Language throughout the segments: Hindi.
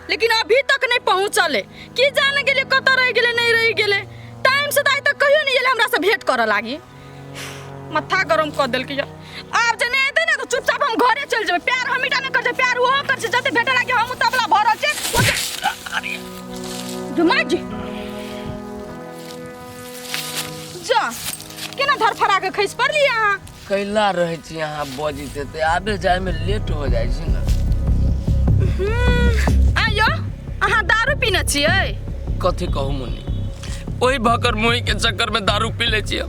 लेकिन अभी तक नहीं पहुँचले। की जाने गेले कत रह गेले नहीं रह गेले। टाइम से आइ तक कहियो नहीं गेले हमरा से भेंट करे लागी। माथा गरम कर देल के। अब जे नहीं एते ना तो चुपचाप हम घरे चल जेबे। प्यार हमीटा नहीं कर जे, प्यार वो कर जे जते भेटे लागी हम तबला भरल छे। अरे जुमा जी जा केना धर फरा के खइस पड़ली अहाँ। कैला रहे छी यहाँ बजी ते आबे जाए में लेट हो जाए छी ना। आयो अहाँ दारू पीने छियै। कथी कहू मुन्नी, ओही भकर मुही के चक्कर में दारू पी ले छियै।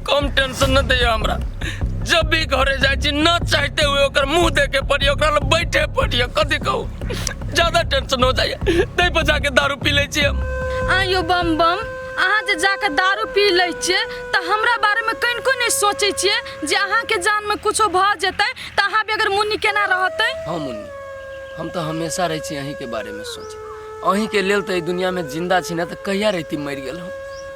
कम टेंशन न दैया हमरा। जब भी घरे जाए छी न चाहते हुए ओकर मुंह देखे पड़ी, ओकरा ल बैठे पड़ी। कथी कहू, ज्यादा टेंशन हो जाए तै पर जाके दारू पी ले छियै। आयो बम बम अहाँ जे जाके दारू पी लै छियै त हमरा बारे में कनिको नहीं सोचे छियै जे अहाँ के जान में कुछो भ जेतै त अहाँ भी अगर मुन्नी केना रहतै। हां मुन्नी, हम तो हमेशा रहे छी अहीं के बारे में सोचे। अहीं के लेल तो दुनिया में जिंदा छी ना, तो कहिया रहती मर गेल हम।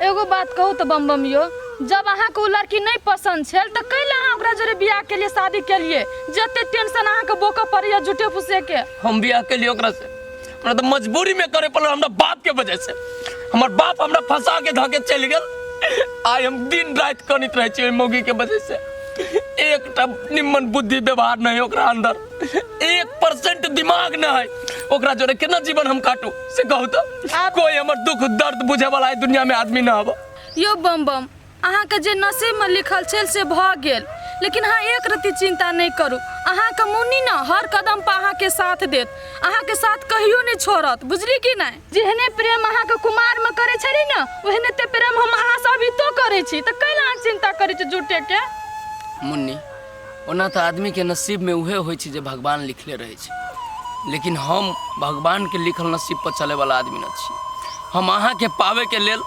एगो बात कहू तो बम बम यो, जब अहाँ को लड़की नहीं पसंद छल त कैला अहाँ ओकरा जरे बियाह के लिए शादी के लिए जते टेंशन अहाँ के बोका पड़िया झूठे फुसे के। हम बियाह के लिए ओकरा से हमरा तो मजबूरी में करे पड़ल, हमरा बाप के वजह से। हमर बाप हमरा फंसा के धके चल गेल। आज हम दिन रात कनित रहे छी मौगी के वजह से। एकटा निम्न बुद्धि व्यवहार नहीं ओकरा अंदर, 1% दिमाग न है। ओकरा जोरे केना जीवन हम काटू से कहू तो। कोई हमर दुख दर्द बुझे वाला दुनिया में आदमी न हबो। यो बम बम अहाँ के जे नसीब में लिखल छल से भ गेल, लेकिन अहाँ एक रति चिंता नहीं करू। अहाँ के मुन्नी न हर कदम पर अहाँ के साथ देत, अहाँ के साथ कहियो नहीं छोड़त, बुझली कि नहीं। जेहने प्रेम अहाँ के कुमार में करे छली न, ओहने ते प्रेम हम अहाँ से अभी तो करे छी। त कैला अहाँ चिंता करे छी झूठे के। मुन्नी, ओना तो आदमी के नसीब में उहे होय छै जे भगवान लिखले रहे छै, लेकिन हम भगवान के लिखल नसीब पर चले वाला आदमी न छी। हम अहाँ के पावे के लेल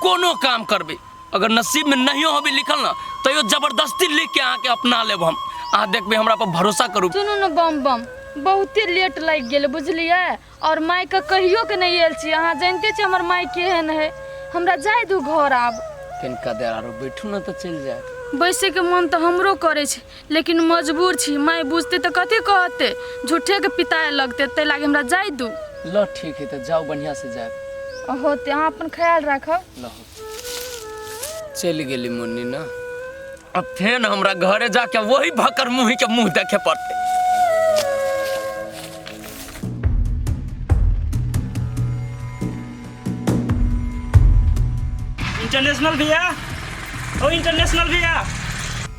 कोनो काम करबे, अगर नसीब में नहीं हो भी लिखल ना तो यो जबरदस्ती लिख के अहाँ के अपना लेब हम। अहाँ देखबे हमरा पर भरोसा करू। सुनू न बम बम, बहुते लेट लग गेल बुझलिए, और माई के कहियो के नहीं आयल छी। अहाँ जानते छी हमर माई केहन है। हमरा जाय दू घर। आब कनिका देर आरो बैठू ना तो चल जाए। बैसे के मन तो हमरो करे छै, लेकिन मजबूर छी। माई बुझते तो कथी कहते, झूठे के पिताए लगते, तै लागे हमरा जाय दू। ल ठीक है, तो जाओ बढ़िया से जाए। होते अहाँ अपन ख्याल रखब। ल चल गेली मुन्नी ना, अब फेन हमरा घरे जाके वही भकर मुही के मुंह देखे पड़ते। इंटरनेशनल भैया, ओ इंटरनेशनल भैया।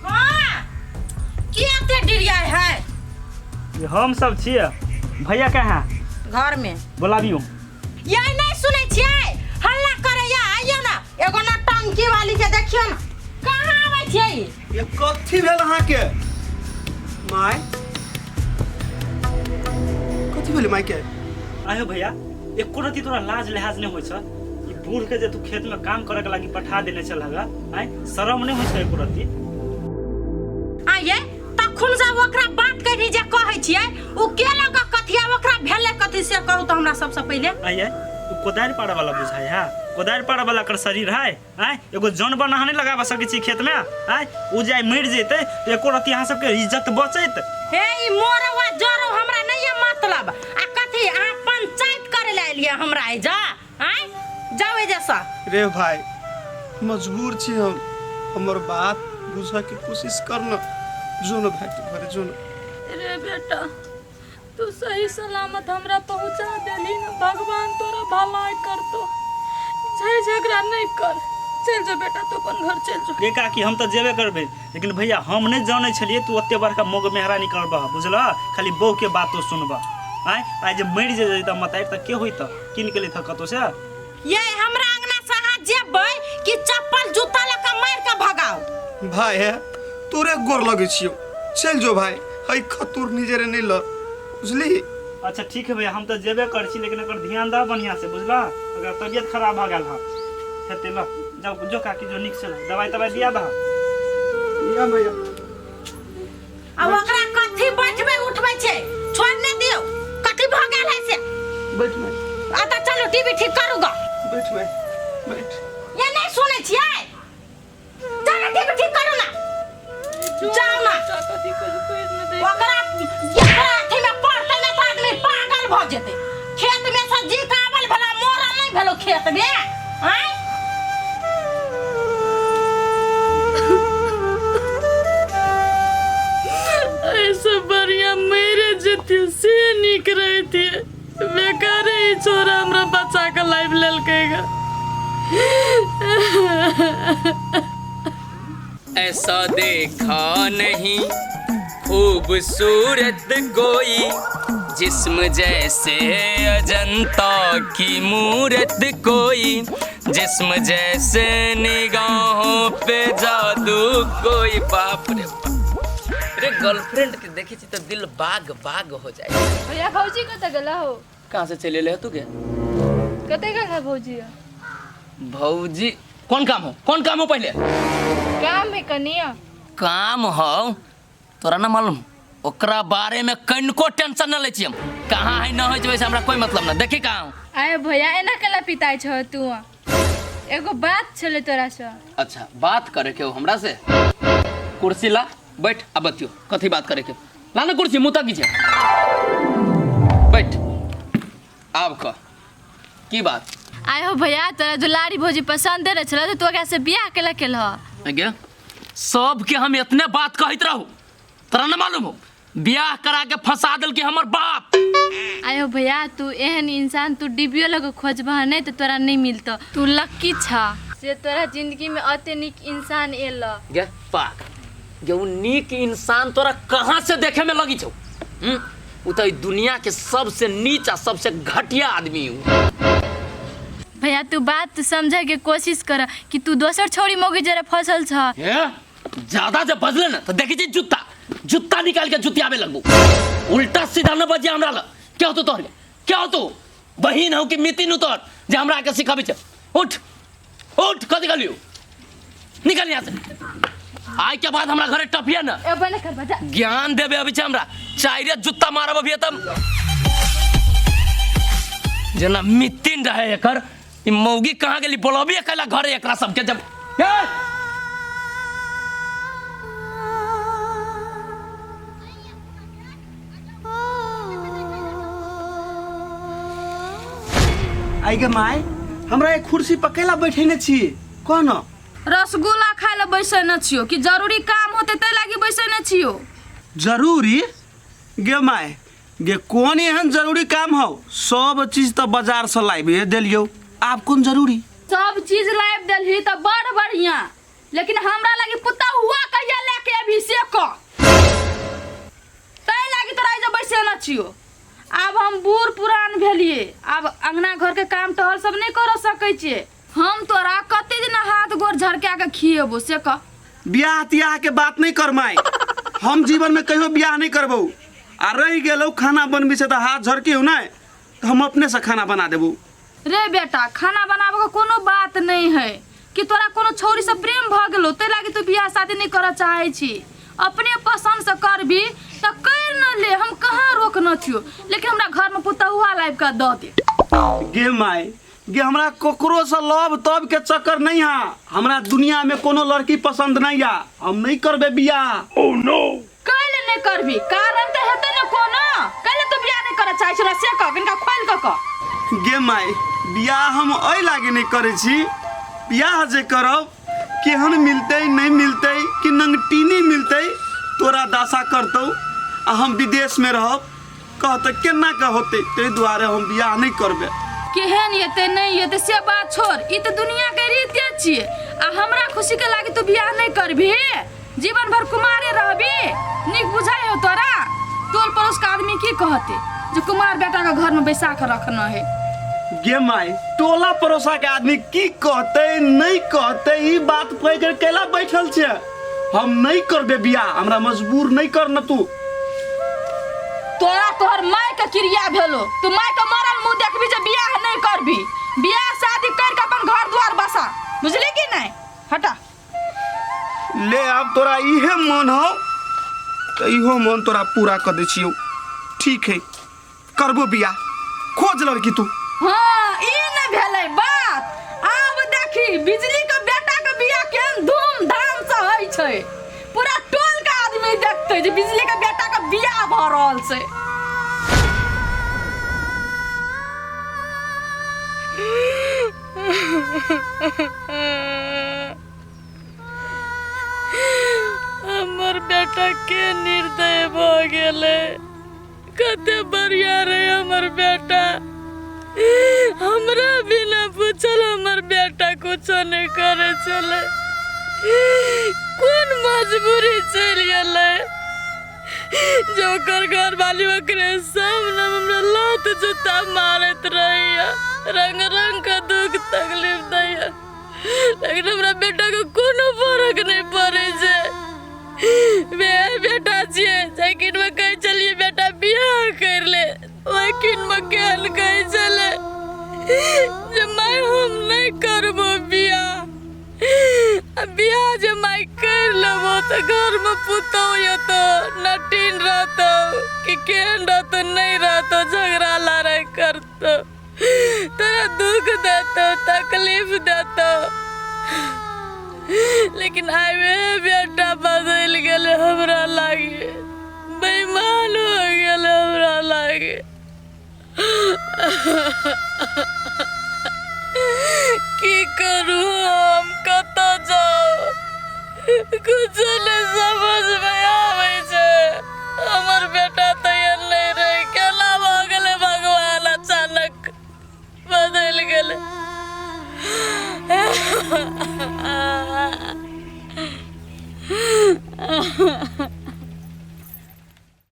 हां की आते डिरिया है। हम सब छिए, भैया कहाँ घर में बुलाबियो। ये नहीं सुनै छियै, हल्ला करे या आइयो ना। एगो ना टंकी वाली के देखियो ना कहां आबै छै। ये कथी भेल अहाँ के माय, कथी भेल माय के। आयो भैया, एको रति तोरा लाज लिहाज नहीं होय छ। ई बूढ़ के जे तू खेत में काम करे के लागी पठा देने चल हगा, आय शरम नहीं होय छ एको रति। आये तखुन जब ओकरा बात करी जे कहै छियै, उ के लगा कथिया ओकरा भेले कथि से कहू तो हमरा सबसे पहले। आये तू कोदारि पाड़े वाला बुझाय है, कोदारि पाड़े वाला कर शरीर है। आय एगो जानवर नहा नहीं लगाबा सकै छी खेत में। आय उ जाय मर जेतै तो एको रति अहाँ सबके इज्जत बचैत। हे ई मोरवा जरो हमरा नहीं है मतलब। आ कथि अहाँ पंचायत करे ले एलिए हमरा जा। आय जाओ ए जैसा। रे भाई मजबूर छी हम, हमर बात बुझा के कोशिश करना। जो न भाई तू घरे जो न। रे बेटा तू सही सलामत हमरा पहुंचा देली ना, भगवान तोरा भलाई करतो। झै झगड़ा नहीं कर, चल जा बेटा तू अपन घर चल जा। के काकी हम तो जेबे करबे, लेकिन भैया हम नहीं जाने छलिए तू ओते बड़का मोग मेहरा निकलबा, बुझला। खाली बहू के बात तो सुनबा। आय आज जे मर जे त मताई त के होई त किन के लिए था कतो से। ये हमरा अंगना से हाथ जेबै कि चप्पल जूता लेके मार के भगाओ। भाई है तोरे गोर लगे छियो, चल जो भाई। हई खतुर निजरे नहीं ल, बुझली। अच्छा ठीक है भैया, हम तो जेबे कर छी, लेकिन अगर ध्यान दा बढ़िया से, बुझला। अगर तबियत खराब भ गेल ह हेते ल जाओ जो काकी जो निक से दवाई तवाई दिया दा। या भैया अब ओकरा कथि बैठबे उठबै छै, छोड़ ने दियो। कथि भ गेल है से। बैठ मैं, आता चलो टीवी ठीक करू ग। बैठ मैं, बैठ। ये नहीं सुनै छियै, चलो टीवी ठीक करू ना। जाओ ना ओकरा अथी में पड़तै ना तो आदमी पागल भ जेतै। भेलो खेत में आय ऐसे बढ़िया मेरे जति से निक रही थी बेकार ही छोरा हमरा बच्चा का लाइफ लेल कहेगा। ऐसा देखा नहीं खूबसूरत कोई जिस्म जैसे अजंता की मूरत कोई जिस्म जैसे निगाहों पे जादू कोई। बाप रे अरे गर्लफ्रेंड के देखी थी तो दिल बाग बाग हो जाए। भैया भौजी कत गला हो? कहाँ से चले ले तू के? कते गला भौजी? भौजी कौन काम हो पहले? काम है कनिया। काम हो तोरा ना मालूम ओकरा बारे में कनको टेंशन न ले छी हम। कहाँ है ना हो वैसे हमरा कोई मतलब ना। देखी कहाँ आए भैया एना कला पिताई छ तू? एगो बात छले तोरा से। अच्छा बात करे के हो हमरा से? कुर्सी ला बैठ अब बतियो कथी बात करे के। ला ना कुर्सी मुँह तक बैठ। अब कह की बात? आए हो भैया तोरा दुलारी भौजी पसंद है छले तो तोरा से बियाह केला केल ह? आगे सब के हम इतने बात कहत रहू तोरा न मालूम हो बियाह करा के फंसा दिल के हमर बाप। आए हो भैया तू एहन इंसान तू डिबियो लग खोजबह नहीं तो तोरा नहीं मिलता। तू लक्की छा से तोरा जिंदगी में अते निक इंसान एल। गे पाक गे उ नीक इंसान तोरा कहाँ से देखे में लगी छौ? उ तो दुनिया के सबसे नीचा सबसे घटिया आदमी हूँ। भैया तू बात समझे के कोशिश कर कि तू दोसर छोरी मौगी जरा फसल छ। ज्यादा जब बजले ना तो देखी जूता निकाल के जुतियाबे लगबू। उल्टा सीधा न बजिया हमरा ल। क्या हो तू तोहर? क्या हो तू? बहिन हो कि मितिन तोहर जे हमरा के सिखाबे छ? उठ उठ कथी कहलियो? निकल यहाँ से। आइ के बाद हमरा घरे टपिया ना। ए बने कर बजा। ज्ञान देबे अभी छे हमरा। चाइरे जुत्ता मारब अभी तब। जना मितिन रहे एकर ई मौगी कहाँ गेली बोलबी अकेला घरे एकरा सबके जब आई गे माय हमरा एक कुर्सी पर केला बैठेने छी कोन? रसगुल्ला खाए ला बैसे न छियो कि जरूरी काम होते ते लागी बैसे न छियो? जरूरी गे माय गे कौन एहन जरूरी काम हो? सब चीज तो बाजार से लाइबे देलियो आप कौन जरूरी? सब चीज लाइव देलही तो बड़ बढ़िया लेकिन हमरा लागी पुता हुआ कहिया लेके अभी से क तै लागी तोरा जे बैसे न छियो। अब हम बूढ़ पुरान भेलिए अब अंगना घर के काम टहल सब नहीं कर सकै छिए। हम तोरा कते दिन हाथ गोर झरका के खिएबो से क। ब्याह तियाह के बात नहीं कर माय। हम जीवन में कहियो ब्याह नहीं करबो। आ रही गेलो खाना बनबी से तो हाथ झरकी हो ना तो हम अपने से खाना बना देबो। रे बेटा खाना बनाबे के कोनो बात नहीं है कि तोरा कोनो छौरी से प्रेम भ गेलो ते लागी तू बियाह शादी नहीं कर चाहे छी। अपने पसंद से करबी त कर न ले हम कहाँ रोक न छियो लेकिन हमरा घर में पुता हुआ लाइव का द दे। गे माय गे हमरा कोकरो से लव तब के चक्कर नहीं है। हमरा दुनिया में कोनो लड़की पसंद नहीं है। हम नहीं करबे बियाह। ओह नो कैले नहीं करबी कारण त हेते न कोनो कैले तू बियाह नहीं कर चाहे छी से क इनका खोल क गे माय बियाह हम ओइ लागे नहीं करे छी। बियाह जे करब केहन मिलते नहीं मिलते कि नंगटीनी मिलते तोरा दासा करतौ आ हम विदेश में रहब कहते केना का होते ते दुआरे हम बियाह नहीं करबे। केहन येते नहीं येते से बात छोड़ ई त दुनिया के रीते छिए। आ हमरा खुशी के लागी तू बियाह नहीं करबी जीवन भर कुमारे रहबी निक बुझाई हो तोरा? टोल पड़ोस का आदमी की कहते जो कुमार बेटा का घर में बैसा के रखना है? गे माय टोला पड़ोसा के आदमी की कहते नहीं कहते ई बात कह के केला बैठल छे। हम नहीं करबे बियाह हमरा मजबूर नहीं करना तू। तोरा तोहर माय के क्रिया भेलो तू माय के मरल मुंह देखबी जे बियाह नहीं करबी। बियाह शादी कर के अपन घर द्वार बसा बुझली कि नहीं? हटा ले अब तोरा इहे मन हो तो इहो मन तोरा पूरा कर दे छियो। ठीक है करबो बियाह खोज लड़की तू। हाँ ई न भेलै बात। अब देखी बिजली के बेटा के बियाह केहन धूमधाम से होइ छै। पूरा टोल के आदमी देखते जे बिजली के बेटा के बियाह भ रहल छै। हमर बेटा के निर्दय भ गेले कते बढ़िया रहे हमर बेटा हमरा बिना पूछल हमर बेटा कुछो नहीं करे चले कौन मजबूरी चल गेले जो कर घर वाली ओकरे सामने हमरा लात जूता मारत रहिया रंग रंग का दुख तकलीफ दैया लेकिन हमरा बेटा को कोनो फर्क नहीं पड़े छै बेटा छिए लेकिन में कह चलिए बेटा बियाह कर ले लेकिन में कहल कह चले जे मैं हम नहीं करबो बियाह जे मैं कर लेबो तो घर में पुतौ ये तो नटीन रहतो कि केहन रहतो नहीं रहतो झगड़ा लड़ाई करतो तेरा दुख देतो तकलीफ देतो लेकिन आवे बेटा बदल गेले हमरा लागे बेईमान हो गेले हमरा लागे की करू हम कत जाओ कुछ नहीं समझ में आवे छै हमर बेटा